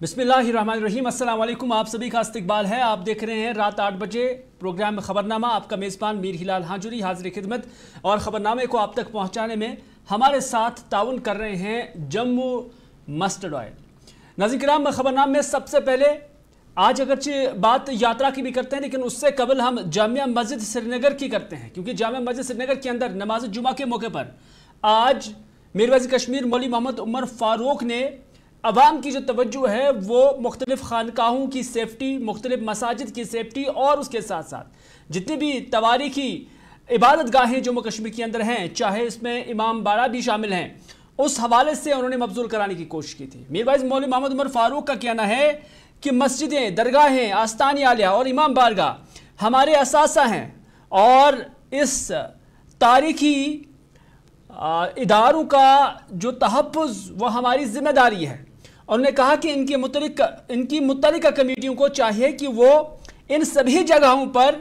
बिस्मिल्लाहिर्रहमानिर्रहीम, अस्सलाम वालेकुम। आप सभी का इस्तकबाल है। आप देख रहे हैं रात 8 बजे प्रोग्राम खबरनामा। आपका मेज़बान मीर हिलाल हाजुरी हाजिर खिदमत, और ख़बरनामे को आप तक पहुँचाने में हमारे साथ ताउन कर रहे हैं जम्मू मस्टर्ड ऑयल। नाज़रीन किराम, खबरनामे में सबसे पहले आज अगरचे बात यात्रा की भी करते हैं, लेकिन उससे कबल हम जामिया मस्जिद श्रीनगर की करते हैं, क्योंकि जामिया मस्जिद श्रीनगर के अंदर नमाज जुमा के मौके पर आज मीर वज़ीर कश्मीर मौलवी मोहम्मद उमर फ़ारूक ने अवाम की जो तवज्जो है वो मुख्तलिफ खानकाहों की सेफ्टी, मुख्तलिफ मसाजिद की सेफ्टी और उसके साथ साथ जितनी भी तवारीखी इबादत गाहें जम्मू कश्मीर के अंदर हैं, चाहे इसमें इमाम बाड़ा भी शामिल हैं, उस हवाले से उन्होंने मबजूल कराने की कोशिश की थी। मीर वज़ीर मौलवी मोहम्मद उमर फ़ारूक का कहना है कि मस्जिदें, दरगाहें, आस्तानी आलिया और इमाम बारगाह हमारे असासा हैं और इस तारीखी इदारों का जो तहफ़्फ़ुज़ वो हमारी ज़िम्मेदारी है। उन्होंने कहा कि इनकी मुत्तलिका कमेटियों को चाहिए कि वो इन सभी जगहों पर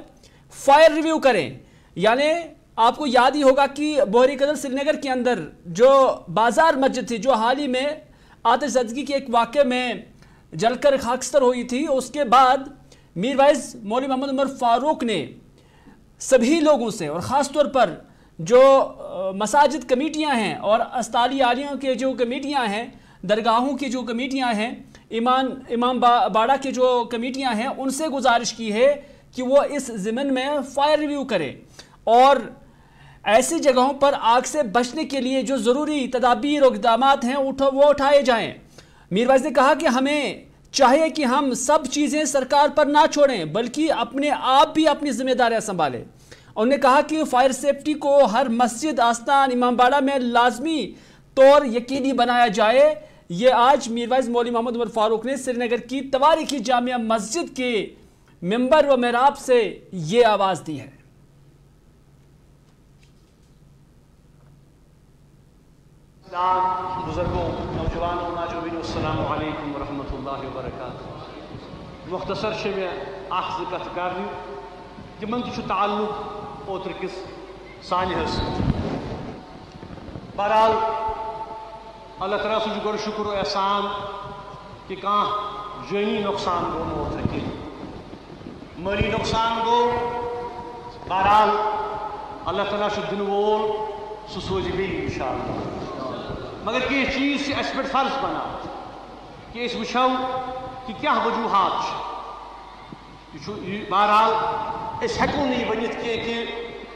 फायर रिव्यू करें। यानी आपको याद ही होगा कि बोहरी कदर श्रीनगर के अंदर जो बाज़ार मस्जिद थी, जो हाल ही में आतिशज़दगी के एक वाक़े में जलकर खाकस्तर हुई थी, उसके बाद मीर वज़ीर मौलवी मोहम्मद उमर फ़ारूक ने सभी लोगों से, और ख़ास तौर पर जो मसाजिद कमेटियाँ हैं और अस्ताली आलियों के जो कमेटियाँ हैं, दरगाहों की जो कमेटियाँ हैं, इमाम बाड़ा की जो कमेटियाँ हैं, उनसे गुजारिश की है कि वो इस ज़िमन में फायर रिव्यू करें और ऐसी जगहों पर आग से बचने के लिए जो ज़रूरी तदाबीर और इक़दामात हैं वो उठाए जाएँ। मीर वज़ीर ने कहा कि हमें चाहिए कि हम सब चीज़ें सरकार पर ना छोड़ें, बल्कि अपने आप भी अपनी जिम्मेदारियाँ संभालें। उन्होंने कहा कि फायर सेफ्टी को हर मस्जिद, आस्तान, इमाम बाड़ा में लाजमी तौर यकीनी बनाया जाए। ये आज मीर वज़ीर मौलवी मोहम्मद उमर फ़ारूक ने श्रीनगर की तवारीखी जामिया मस्जिद के मिंबर व मेहराब से ये आवाज़ दी है। बुजुर्गों, नौजवानों, नाजरीन, अस्सलामु अलैकुम व रहमतुल्लाहि व बरकातहू। मुख्तसर से मैं अख ज़ कथ कर तिमन ताल्लुक ओतर किस सानह बहरहाल अल्लाह तआला सु गोड़ शुक्र और एहसान कि कह जानी नुकसान गो ओतर कह माली नुकसान गो। बहरहाल अल्लाह तआला दिन वोल सह सोज बे इंशाअल्लाह। मगर कह चीज़ अस पे फर्ज बना कि वो कि क्या वजूहत। बहरहाल हेको नहीं वनित कि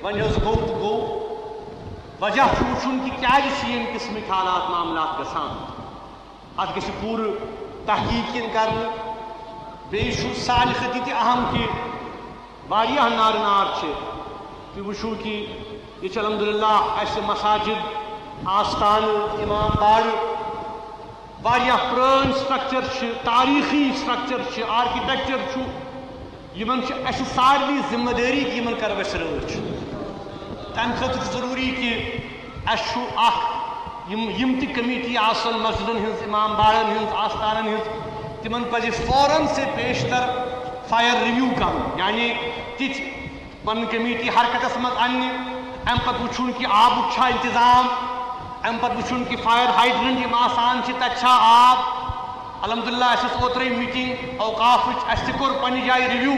वन गो तो गो। वजह वो कि क्या किस्म हालात मामलात गसान अत गि पूर तहकीक कर बे साल खत अहम कि वारिया नार नार कि वो कि ये अल्हम्दुलिल्लाह अस मसाजिद, आस्तान, इमाम बाड़ वारिया पुरान स्ट्रक्चर, तारीखी स्ट्रक्चर, आर्किटेक्चर यमन सारी जिम्मेदारी कि यमन कर रच तम खत जरूरी कि यम ति कमेटी आसन मस्जिदन हिंस, इमाम बाड़न हिंस, आस्तानन हिंस, तिमन पज फौरन से पेशतर फायर रिव्यू कर। यानी तिथ पन कमेटी हरकत मज अन्य अम पत वुन कि आबुक छा इंतजाम, अम पत वुन कि फायर हाइड्रेंट यम आसान तथा आब। अल्हम्दुलिल्लाह अस ओतरे मीटिंग औकाफ कोर पन्ने जाए रिव्यू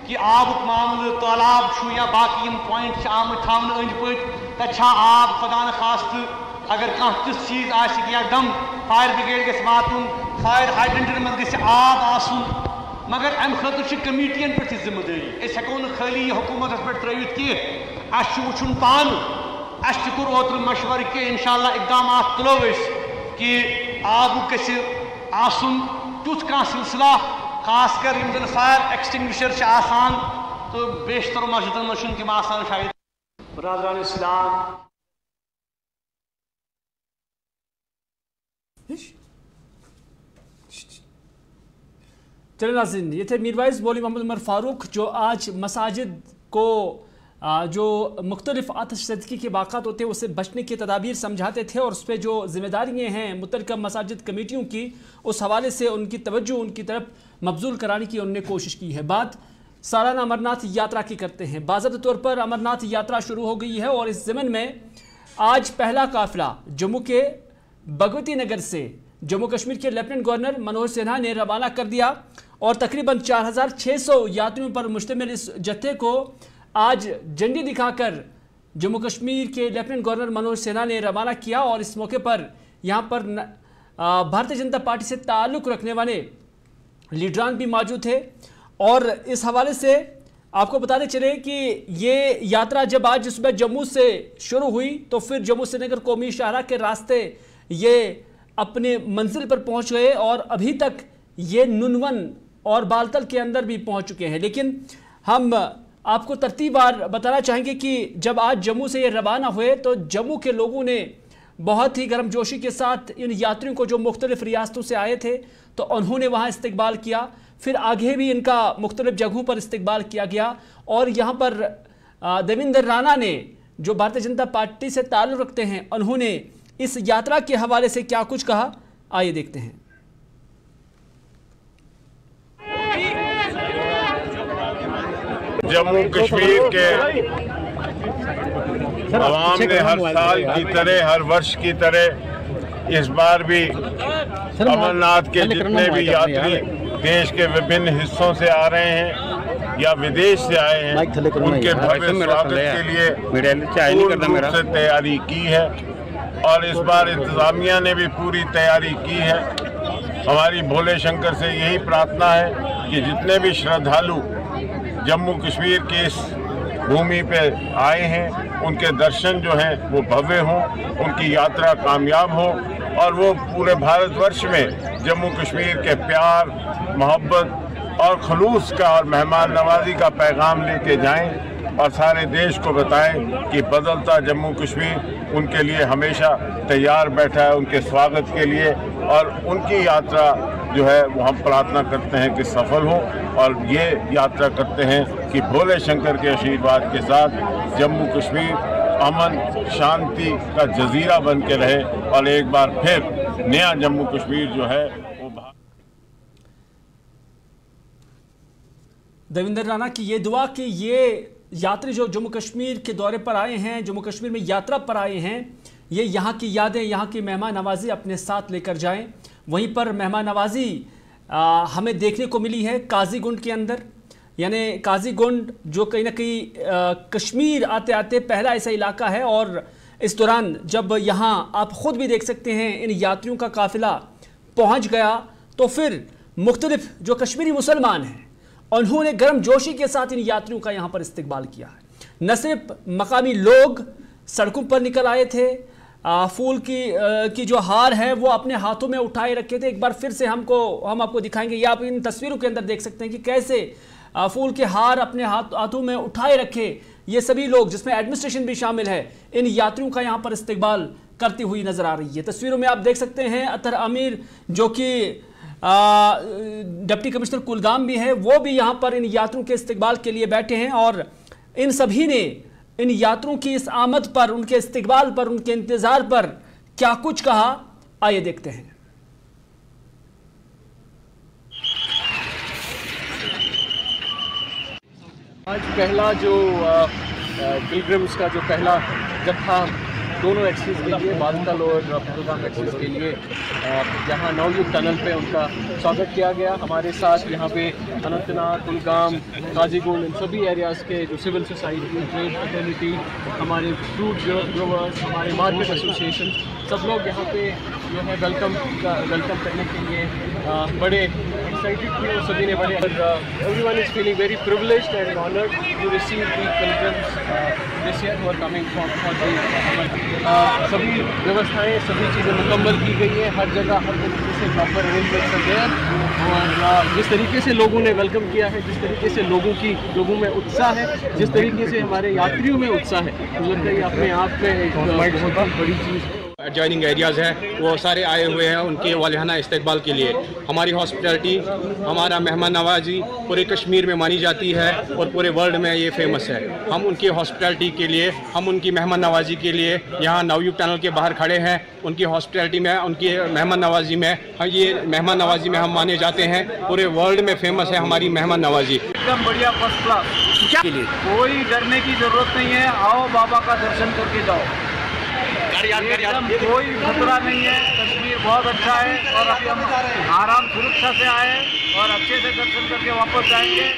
कि आबुक मामल, तालाब या बाकी पॉइंट आम थावन अंद पट तथा आब खुदा न खास्त अगर कह तिथ चीज आदम फायर ब्रिगेड गस वातुन, फायर हाइड्रेंटन मज गस आब आसुन। मगर अम खतर कमेटियन पे जिम्मेदारी। हेको न खाली हुकूमत पे त्रवित कह वुन पान अस कोर ओतर मशवर कि इंशाअल्लाह इकदाम तुलो कि आबुक गस आसुन तुथ कह सिलसिला, खास कर यम जन फायर एक्सटिंग्विशर आसान तो बेशतर मस्जिदन मज तम आसान। शायद बरादरान इस्लाम चले नाज़रीन, ये थे मीर वज़ीर मौलवी मोहम्मद उमर फ़ारूक जो आज मसाजिद को जो मुख्तलिफ आतिशज़दगी के वाक़ात होते हैं उससे बचने की तदाबीर समझाते थे, और उस पर जो ज़िम्मेदारियाँ हैं मुतल्लिक़ा मसाजिद कमेटियों की, उस हवाले से उनकी तवज्जो उनकी तरफ मबजूल कराने की उन्होंने कोशिश की है। बात सालाना अमरनाथ यात्रा की करते हैं। बाज़ाब्ता तौर पर अमरनाथ यात्रा शुरू हो गई है और इस ज़मन में आज पहला काफ़िला जम्मू के भगवती नगर से जम्मू कश्मीर के लेफ्टिनेंट गवर्नर मनोज सिन्हा ने रवाना कर दिया और तकरीबन 4600 यात्रियों पर मुश्तमिल इस जत्थे को आज झंडी दिखाकर जम्मू कश्मीर के लेफ्टिनेंट गवर्नर मनोज सिन्हा ने रवाना किया। और इस मौके पर यहाँ पर भारतीय जनता पार्टी से ताल्लुक़ रखने वाले लीडरान भी मौजूद थे। और इस हवाले से आपको बताते चले कि ये यात्रा जब आज सुबह जम्मू से शुरू हुई तो फिर जम्मू श्रीनगर कौमी शाहराह के रास्ते ये अपने मंजिल पर पहुंच गए और अभी तक ये नुनवन और बालतल के अंदर भी पहुंच चुके हैं। लेकिन हम आपको तरतीबवार बताना चाहेंगे कि जब आज जम्मू से ये रवाना हुए तो जम्मू के लोगों ने बहुत ही गर्मजोशी के साथ इन यात्रियों को, जो मुख्तलिफ रियासतों से आए थे, तो उन्होंने वहाँ इस्तकबाल किया। फिर आगे भी इनका मुख्तलिफ जगहों पर इस्तकबाल किया गया। और यहाँ पर देवेंद्र राणा ने, जो भारतीय जनता पार्टी से ताल्लुक़ रखते हैं, उन्होंने इस यात्रा के हवाले से क्या कुछ कहा, आइए देखते हैं। जम्मू कश्मीर के आवाम ने हर साल की तरह, हर वर्ष की तरह इस बार भी अमरनाथ के जितने भी यात्री देश के विभिन्न हिस्सों से आ रहे हैं या विदेश से आए हैं, उनके भव्य स्वागत के लिए पूर्ण रूप से तैयारी की है। और इस बार इंतजामिया ने भी पूरी तैयारी की है। हमारी भोले शंकर से यही प्रार्थना है कि जितने भी श्रद्धालु जम्मू कश्मीर की इस भूमि पे आए हैं, उनके दर्शन जो हैं वो भव्य हों, उनकी यात्रा कामयाब हो और वो पूरे भारतवर्ष में जम्मू कश्मीर के प्यार, मोहब्बत और खलूस का और मेहमान नवाजी का पैगाम लेके जाएं और सारे देश को बताएं कि बदलता जम्मू कश्मीर उनके लिए हमेशा तैयार बैठा है, उनके स्वागत के लिए। और उनकी यात्रा जो है वो हम प्रार्थना करते हैं कि सफल हो और ये यात्रा करते हैं कि भोले शंकर के आशीर्वाद के साथ जम्मू कश्मीर अमन शांति का जजीरा बन के रहे और एक बार फिर नया जम्मू कश्मीर जो है वो। देवेंद्र राणा की ये दुआ कि ये यात्री जो जम्मू कश्मीर के दौरे पर आए हैं, जम्मू कश्मीर में यात्रा पर आए हैं, ये यहाँ की यादें, यहाँ की मेहमान नवाजी अपने साथ लेकर जाएं। वहीं पर मेहमान नवाजी हमें देखने को मिली है काजीगुंड के अंदर, यानी काजीगुंड जो कहीं ना कहीं कश्मीर आते आते पहला ऐसा इलाका है। और इस दौरान जब यहाँ आप ख़ुद भी देख सकते हैं इन यात्रियों का काफ़िला पहुँच गया तो फिर मुख्तलिफ जो कश्मीरी मुसलमान हैं उन्होंने गर्मजोशी के साथ इन यात्रियों का यहाँ पर इस्तकबाल किया है। न सिर्फ मकामी लोग सड़कों पर निकल आए थे, फूल की जो हार है वो अपने हाथों में उठाए रखे थे। एक बार फिर से हम आपको दिखाएंगे, ये आप इन तस्वीरों के अंदर देख सकते हैं कि कैसे फूल के हार अपने हाथों में उठाए रखे ये सभी लोग, जिसमें एडमिनिस्ट्रेशन भी शामिल है, इन यात्रियों का यहाँ पर इस्तकबाल करती हुई नजर आ रही है। तस्वीरों में आप देख सकते हैं अतर आमिर जो कि डिप्टी कमिश्नर कुलगाम भी है, वो भी यहाँ पर इन यात्रियों के इस्तकबाल के लिए बैठे हैं। और इन सभी ने इन यात्रियों की इस आमद पर, उनके इस्तकबाल पर, उनके इंतजार पर क्या कुछ कहा, आइए देखते हैं। आज पहला जो पिलग्रिम्स का जो पहला जत्था दोनों एक्सिस के लिए, बालतल और कुलगाम एक्सिस के लिए यहाँ नवयुग टनल पे उनका स्वागत किया गया। हमारे साथ यहाँ पे अनंतनाग, कुलगाम, काजीगुंड, इन सभी एरियाज़ के जो सिविल सोसाइटी, ट्रेड फ्रेटर्निटी, हमारे फ्रूट ग्रोवर्स, हमारे मार्केट एसोसिएशन, सब लोग यहाँ पे जो है वेलकम करने के लिए बड़े एक्साइटेड थे। और सभी ने बड़े everyone is feeling very privileged and honoured to receive the pilgrims this year who are coming for the सभी व्यवस्थाएं, सभी चीज़ें मुकम्मल की गई हैं। हर जगह हर तरीके से प्रॉपर अरेंजमेंट कर गए हैं। और जिस तरीके से लोगों ने वेलकम किया है, जिस तरीके से लोगों में उत्साह है, जिस तरीके से हमारे यात्रियों में उत्साह है, मुझे लगता है अपने आप में एक बहुत बड़ी चीज़। एडजॉइनिंग एरियाज़ हैं वो सारे आए हुए हैं उनके वालिहाना इस्तकबाल के लिए। हमारी हॉस्पिटलिटी, हमारा मेहमान नवाजी पूरे कश्मीर में मानी जाती है और पूरे वर्ल्ड में ये फेमस है। हम उनकी हॉस्पिटलिटी के लिए, हम उनकी मेहमान नवाजी के लिए यहाँ नवयुग टनल के बाहर खड़े हैं। उनकी हॉस्पिटलिटी में, उनकी मेहमान नवाजी में, ये मेहमान नवाजी में हम माने जाते हैं। पूरे वर्ल्ड में फेमस है हमारी मेहमान नवाजी। एकदम बढ़िया, फर्स्ट क्लास, कोई डरने की ज़रूरत नहीं है। आओ बाबा का दर्शन करके जाओ। कोई खतरा नहीं है, कश्मीर बहुत अच्छा है और अभी हम आराम सुरक्षा से आए और अच्छे से दर्शन करके वापस जाएंगे।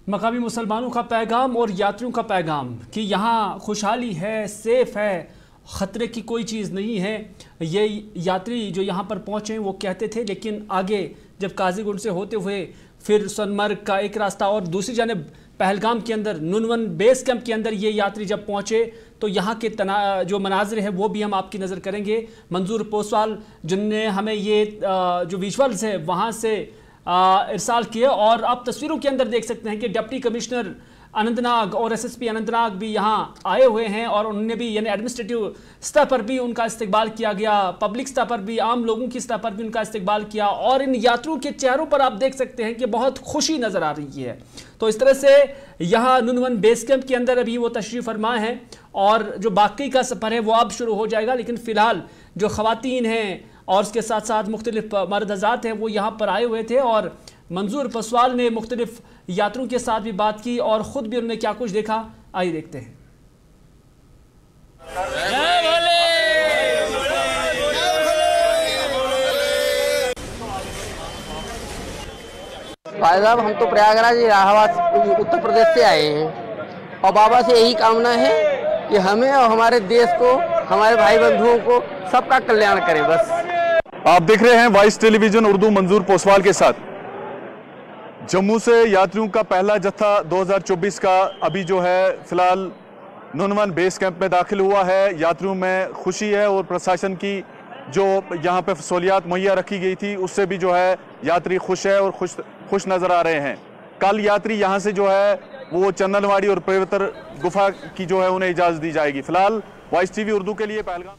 मकामी मुसलमानों का पैगाम और यात्रियों का पैगाम कि यहाँ खुशहाली है, सेफ है, ख़तरे की कोई चीज़ नहीं है। ये यात्री जो यहाँ पर पहुँचे वो कहते थे, लेकिन आगे जब काजीगुंड से होते हुए फिर सोनमर्ग का एक रास्ता और दूसरी जानिब पहलगाम के अंदर नुनवन बेस कैंप के अंदर ये यात्री जब पहुँचे तो यहाँ के जो मनाज़र है वो भी हम आपकी नज़र करेंगे। मंजूर पोसवाल जिनने हमें ये जो विजुअल्स है वहाँ से इरसाल किए और आप तस्वीरों के अंदर देख सकते हैं कि डिप्टी कमिश्नर अनंतनाग और एसएसपी अनंतनाग भी यहाँ आए हुए हैं और उन्होंने भी यानी एडमिनिस्ट्रेटिव स्तर पर भी उनका इस्तकबाल किया गया, पब्लिक स्तर पर भी, आम लोगों की स्तर पर भी उनका इस्तकबाल किया और इन यात्रियों के चेहरों पर आप देख सकते हैं कि बहुत खुशी नज़र आ रही है। तो इस तरह से यहाँ नुनवन बेस कैंप के अंदर अभी वो तशरीफ़ फरमा है और जो बाकी का सफ़र है वो अब शुरू हो जाएगा, लेकिन फ़िलहाल जो ख़वातीन हैं और उसके साथ साथ मुख्तलिफ मर्द हज़रात हैं वो यहाँ पर आए हुए थे और मंजूर पोसवाल ने मुख्तलिफ यात्रियों के साथ भी बात की और ख़ुद भी उन्होंने क्या कुछ देखा, आइए देखते हैं। भाई साहब, हम तो प्रयागराज इलाहाबाद उत्तर प्रदेश से आए हैं और बाबा से यही कामना है कि हमें और हमारे देश को, हमारे भाई बंधुओं को सबका कल्याण करें। बस आप देख रहे हैं वॉइस टेलीविजन उर्दू मंजूर पोसवाल के साथ। जम्मू से यात्रियों का पहला जत्था 2024 का अभी जो है फिलहाल नुनवन बेस कैंप में दाखिल हुआ है। यात्रियों में खुशी है और प्रशासन की जो यहाँ पे सहूलियात मुहैया रखी गई थी उससे भी जो है यात्री खुश है और खुश नज़र आ रहे हैं। कल यात्री यहाँ से जो है वो चंदनवाड़ी और पवित्र गुफा की जो है उन्हें इजाज़त दी जाएगी। फिलहाल वॉइस टीवी उर्दू के लिए पहलगाम।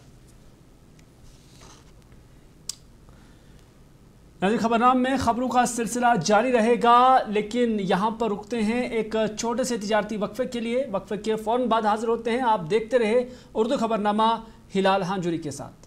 नाज़रीन, खबरनाम में खबरों का सिलसिला जारी रहेगा, लेकिन यहाँ पर रुकते हैं एक छोटे से तिजारती वक्फे के लिए। वक्फे के फ़ौरन बाद हाजिर होते हैं। आप देखते रहे उर्दू खबरनामा हिलाल हांजुरी के साथ।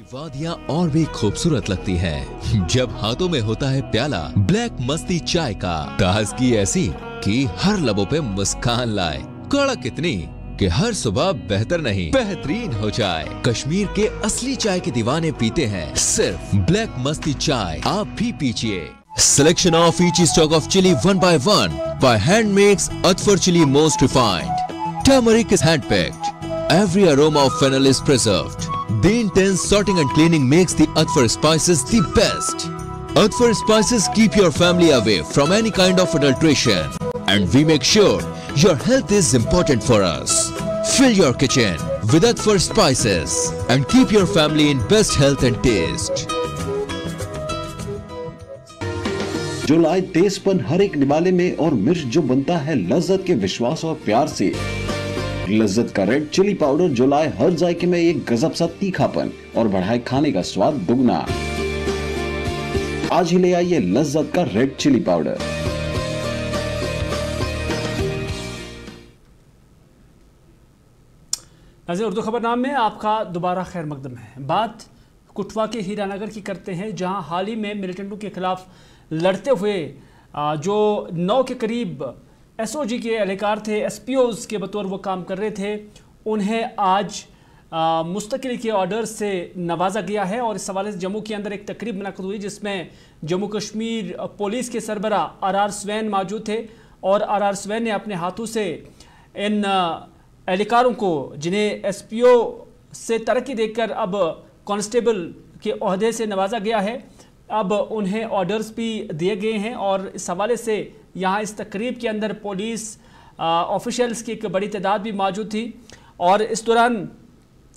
वादियाँ और भी खूबसूरत लगती हैं जब हाथों में होता है प्याला ब्लैक मस्ती चाय का। ताजगी ऐसी कि हर लबों पे मुस्कान लाए, कड़क इतनी कि हर सुबह बेहतर नहीं बेहतरीन हो जाए। कश्मीर के असली चाय के दीवाने पीते हैं सिर्फ ब्लैक मस्ती चाय, आप भी पीजिए। Selection of each stock of chili one by one by hand makes Atfar chili most refined. Turmeric is hand picked. Every aroma of fennel is preserved. The intense sorting and cleaning makes the Atfar spices the best. Atfar spices keep your family away from any kind of adulteration, and we make sure your health is important for us. Fill your kitchen with Atfar spices and keep your family in best health and taste. जो लाए तेजपन हर एक निवाले में और मिर्च जो बनता है लज्जत के विश्वास और प्यार से। लज्जत का रेड चिली पाउडर जो लाए हर जायके में एक गजब सा तीखापन और बढ़ाए खाने का स्वाद दुगना। आज ही ले आइए लज्जत का रेड चिली पाउडर। नाज़रीन, उर्दू खबरनाम में आपका दोबारा खैर मकदम है। बात कुटवा के हीरानगर की करते हैं, जहां हाल ही में मिलिटेंटों के खिलाफ लड़ते हुए जो 9 के करीब एसओजी के एहलकार थे, एसपीओज के बतौर वो काम कर रहे थे, उन्हें आज मुस्तकिल के ऑर्डर से नवाजा गया है। और इस हवाले से जम्मू के अंदर एक तकरीब मुनक़्क़िद हुई जिसमें जम्मू कश्मीर पुलिस के सरबरा आर स्वैन मौजूद थे और आर स्वैन ने अपने हाथों से इन एहलकारों को, जिन्हें एसपीओ से तरक्की देकर अब कांस्टेबल के ओहदे से नवाजा गया है, अब उन्हें ऑर्डर्स भी दिए गए हैं। और इस हवाले से यहाँ इस तकरीब के अंदर पुलिस ऑफिशियल्स की एक बड़ी तादाद भी मौजूद थी। और इस दौरान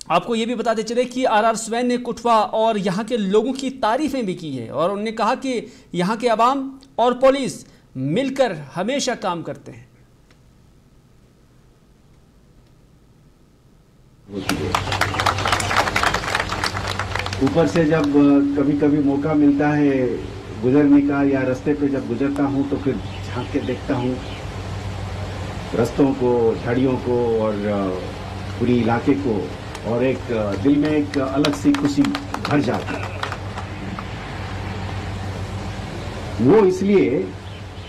आपको ये भी बताते चले कि आर स्वैन ने कुटवा और यहाँ के लोगों की तारीफ़ें भी की है और उन्होंने कहा कि यहाँ के अवाम और पुलिस मिलकर हमेशा काम करते हैं। ऊपर से जब कभी कभी मौका मिलता है गुजरने का या रास्ते पे जब गुजरता हूँ तो फिर झांक के देखता हूँ रास्तों को, झाड़ियों को और पूरी इलाके को, और एक दिल में एक अलग सी खुशी भर जाती है। वो इसलिए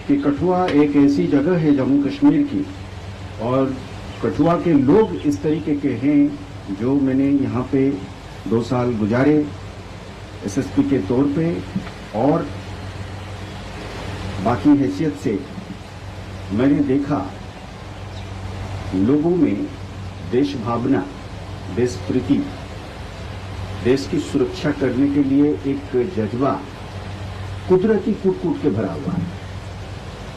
कि कठुआ एक ऐसी जगह है जम्मू कश्मीर की, और कठुआ के लोग इस तरीके के हैं जो मैंने यहाँ पे 2 साल गुजारे एसएसपी के तौर पे, और बाकी हैसियत से मैंने देखा लोगों में देश भावना, देश प्रीति, देश की सुरक्षा करने के लिए एक जज्बा कुदरती कूट-कूट के भरा हुआ है।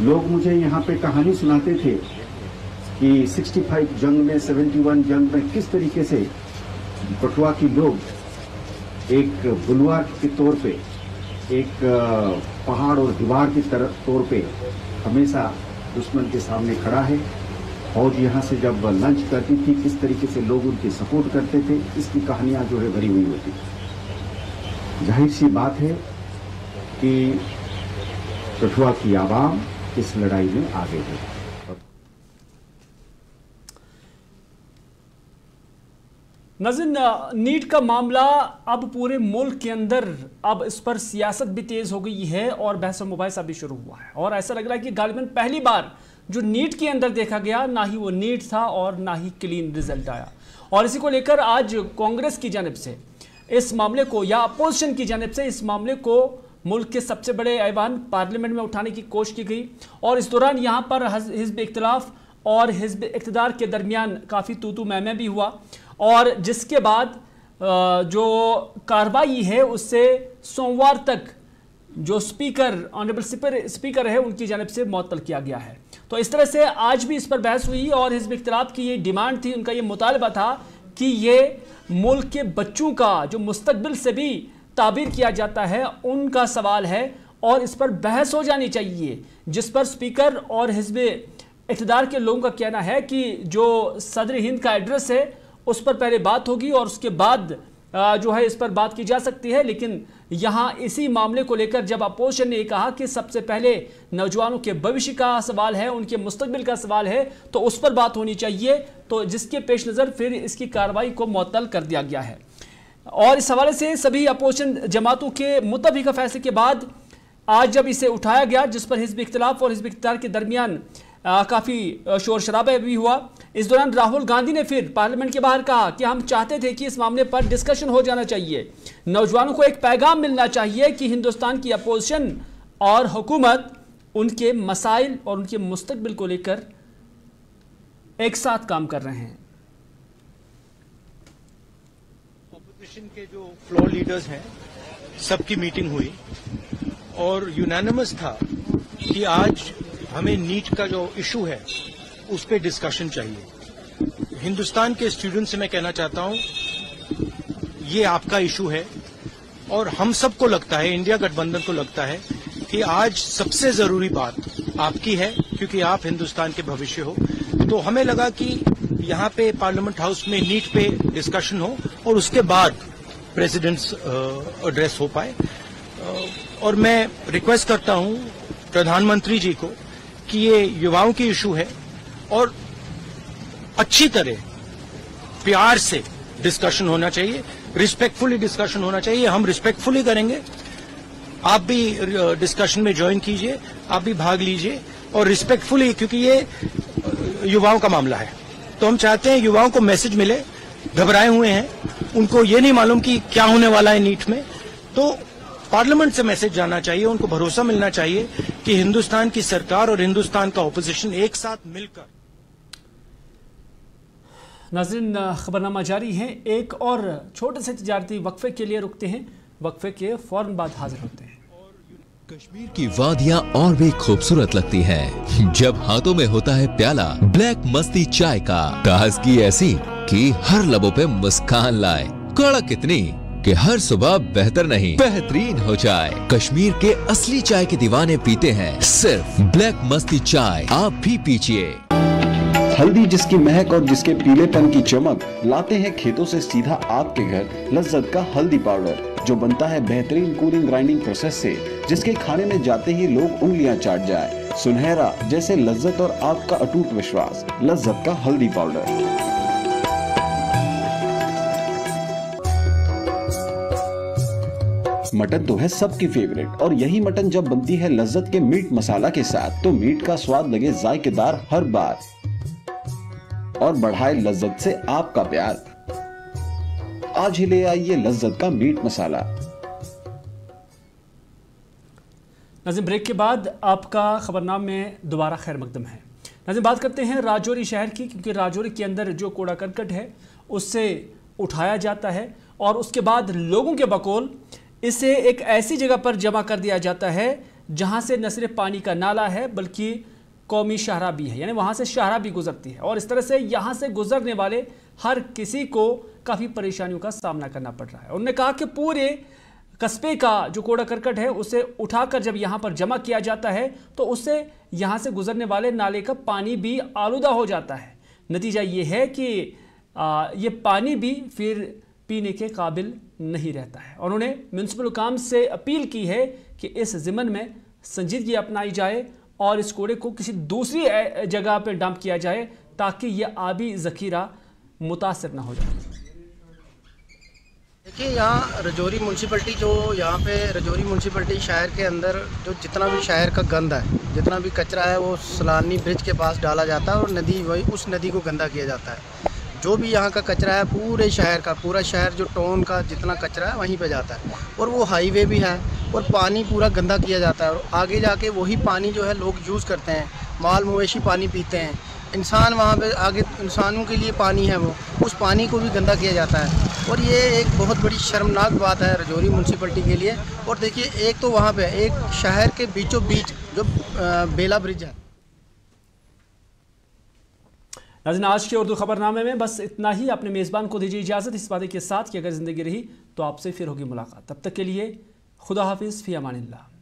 लोग मुझे यहाँ पे कहानी सुनाते थे कि 65 जंग में, 71 जंग में किस तरीके से कठुआ के लोग एक बुलवार के तौर पे, एक पहाड़ और दीवार की तौर पे हमेशा दुश्मन के सामने खड़ा है। फौज यहाँ से जब लंच करती थी किस तरीके से लोग उनकी सपोर्ट करते थे, इसकी कहानियां जो है भरी हुई होती। जाहिर सी बात है कि कठुआ की आवाम इस लड़ाई में आगे है। नाज़रीन, नीट का मामला अब पूरे मुल्क के अंदर अब इस पर सियासत भी तेज हो गई है और बहस मुबाहिसा भी शुरू हुआ है, और ऐसा लग रहा है कि गालिबन पहली बार जो नीट के अंदर देखा गया, ना ही वो नीट था और ना ही क्लीन रिजल्ट आया। और इसी को लेकर आज कांग्रेस की जानिब से इस मामले को, या अपोजिशन की जानिब से इस मामले को मुल्क के सबसे बड़े ऐवान पार्लियामेंट में उठाने की कोशिश की गई, और इस दौरान यहाँ पर हिज़्ब इख्तिलाफ और हिज़्ब इक़्तिदार के दरमियान काफ़ी तू मैं भी हुआ, और जिसके बाद जो कार्रवाई है उससे सोमवार तक जो स्पीकर, ऑनरेबल स्पीकर है, उनकी जानिब से मुअत्तल किया गया है। तो इस तरह से आज भी इस पर बहस हुई, और हिज़्ब इख्तिलाफ की ये डिमांड थी, उनका ये मुतालबा था कि ये मुल्क के बच्चों का जो मुस्तकबिल से भी ताबीर किया जाता है, उनका सवाल है और इस पर बहस हो जानी चाहिए, जिस पर स्पीकर और हिज़्ब इक़्तिदार के लोगों का कहना है कि जो सदर हिंद का एड्रेस है उस पर पहले बात होगी और उसके बाद जो है इस पर बात की जा सकती है। लेकिन यहाँ इसी मामले को लेकर जब अपोजिशन ने कहा कि सबसे पहले नौजवानों के भविष्य का सवाल है, उनके मुस्तकबिल का सवाल है, तो उस पर बात होनी चाहिए, तो जिसके पेश नज़र फिर इसकी कार्रवाई को मुअत्तल कर दिया गया है। और इस हवाले से सभी अपोजिशन जमातों के मुत्तफ़िक़ा फैसले के बाद आज जब इसे उठाया गया, जिस पर हिज़्ब इख्तिलाफ और हिज़्ब इक़्तिदार के दरमियान काफ़ी शोर शराबा भी हुआ, इस दौरान राहुल गांधी ने फिर पार्लियामेंट के बाहर कहा कि हम चाहते थे कि इस मामले पर डिस्कशन हो जाना चाहिए, नौजवानों को एक पैगाम मिलना चाहिए कि हिंदुस्तान की अपोजिशन और हुकूमत उनके मसाइल और उनके मुस्तकबिल को लेकर एक साथ काम कर रहे हैं। अपोजिशन के जो फ्लोर लीडर्स हैं, सबकी मीटिंग हुई और यूनानिमस था कि आज हमें नीट का जो इशू है उस पर डिस्कशन चाहिए। हिंदुस्तान के स्टूडेंट्स से मैं कहना चाहता हूं, ये आपका इशू है और हम सबको लगता है, इंडिया गठबंधन को लगता है कि आज सबसे जरूरी बात आपकी है, क्योंकि आप हिंदुस्तान के भविष्य हो। तो हमें लगा कि यहाँ पे पार्लियामेंट हाउस में नीट पे डिस्कशन हो और उसके बाद प्रेसिडेंट्स एड्रेस हो पाए। और मैं रिक्वेस्ट करता हूं प्रधानमंत्री जी को कि ये युवाओं की इशू है और अच्छी तरह प्यार से डिस्कशन होना चाहिए, रिस्पेक्टफुली डिस्कशन होना चाहिए। हम रिस्पेक्टफुली करेंगे, आप भी डिस्कशन में ज्वाइन कीजिए, आप भी भाग लीजिए और रिस्पेक्टफुली, क्योंकि ये युवाओं का मामला है। तो हम चाहते हैं युवाओं को मैसेज मिले, घबराए हुए हैं, उनको ये नहीं मालूम कि क्या होने वाला है नीट में, तो पार्लियामेंट से मैसेज जाना चाहिए, उनको भरोसा मिलना चाहिए कि हिंदुस्तान की सरकार और हिंदुस्तान का ऑपोजिशन एक साथ मिलकर। नाज़रीन, खबरनामा जारी है। एक और छोटे से तिजारती वक्फे के लिए रुकते हैं, वक्फे के फौरन बाद हाजिर होते हैं। कश्मीर की वादियां और भी खूबसूरत लगती हैं जब हाथों में होता है प्याला ब्लैक मस्ती चाय का। ताजगी ऐसी कि हर लबों पे मुस्कान लाए, कड़क इतनी कि हर सुबह बेहतर नहीं बेहतरीन हो जाए। कश्मीर के असली चाय के दीवाने पीते हैं सिर्फ ब्लैक मस्ती चाय, आप भी पीजिए। हल्दी जिसकी महक और जिसके पीलेपन की चमक, लाते हैं खेतों से सीधा आपके घर लज्जत का हल्दी पाउडर, जो बनता है बेहतरीन कूलिंग ग्राइंडिंग प्रोसेस से, जिसके खाने में जाते ही लोग उंगलियां चाट जाए। सुनहरा जैसे लज्जत और आपका अटूट विश्वास, लज्जत का हल्दी पाउडर। मटन तो है सबकी फेवरेट और यही मटन जब बनती है लज्जत के मीट मसाला के साथ तो मीट का स्वाद लगे जायकेदार हर बार और बढ़ाए लज्जत से आपका प्यार। आज ही ले आइए लज्जत का मीट मसाला। नाज़रीन, ब्रेक के बाद आपका खबरनामा में दोबारा खैर मकदम है। नाज़रीन, बात करते हैं राजौरी शहर की, क्योंकि राजौरी के अंदर जो कूड़ा करकट है उससे उठाया जाता है और उसके बाद लोगों के बकौल इसे एक ऐसी जगह पर जमा कर दिया जाता है जहां से न सिर्फ पानी का नाला है बल्कि कौमी शाहरा भी है, यानी वहां से शाहरा भी गुजरती है और इस तरह से यहां से गुजरने वाले हर किसी को काफ़ी परेशानियों का सामना करना पड़ रहा है। उन्होंने कहा कि पूरे कस्बे का जो कूड़ा करकट है उसे उठाकर जब यहाँ पर जमा किया जाता है तो उससे यहाँ से गुजरने वाले नाले का पानी भी आलूदा हो जाता है। नतीजा ये है कि ये पानी भी फिर पीने के काबिल नहीं रहता है। उन्होंने म्यूनसिपल हुकाम से अपील की है कि इस ज़िम्मन में संजीदगी अपनाई जाए और इस कूड़े को किसी दूसरी जगह पर डंप किया जाए ताकि ये आबी ज़खीरा मुतासर ना हो जाए। देखिए, यहाँ रजौरी म्यूनसिपलिटी जो यहाँ पे रजौरी म्यूनसिपलिटी शहर के अंदर जो जितना भी शहर का गंद है, जितना भी कचरा है वो सलानी ब्रिज के पास डाला जाता है और नदी वही उस नदी को गंदा किया जाता है। जो भी यहाँ का कचरा है पूरे शहर का, पूरा शहर जो टाउन का जितना कचरा है वहीं पे जाता है और वो हाईवे भी है और पानी पूरा गंदा किया जाता है और आगे जाके वही पानी जो है लोग यूज़ करते हैं, माल मवेशी पानी पीते हैं, इंसान वहाँ पे आगे इंसानों के लिए पानी है वो, उस पानी को भी गंदा किया जाता है और ये एक बहुत बड़ी शर्मनाक बात है रजौरी म्यूनसिपलिटी के लिए। और देखिए, एक तो वहाँ पे एक शहर के बीचों बीच जो बेला ब्रिज है। नाज़रीन, आज के उर्दू खबरनामे में बस इतना ही। अपने मेज़बान को दीजिए इजाज़त इस वादे के साथ कि अगर ज़िंदगी रही तो आपसे फिर होगी मुलाकात। तब तक के लिए खुदा हाफिज़, फ़ी अमानिल्लाह।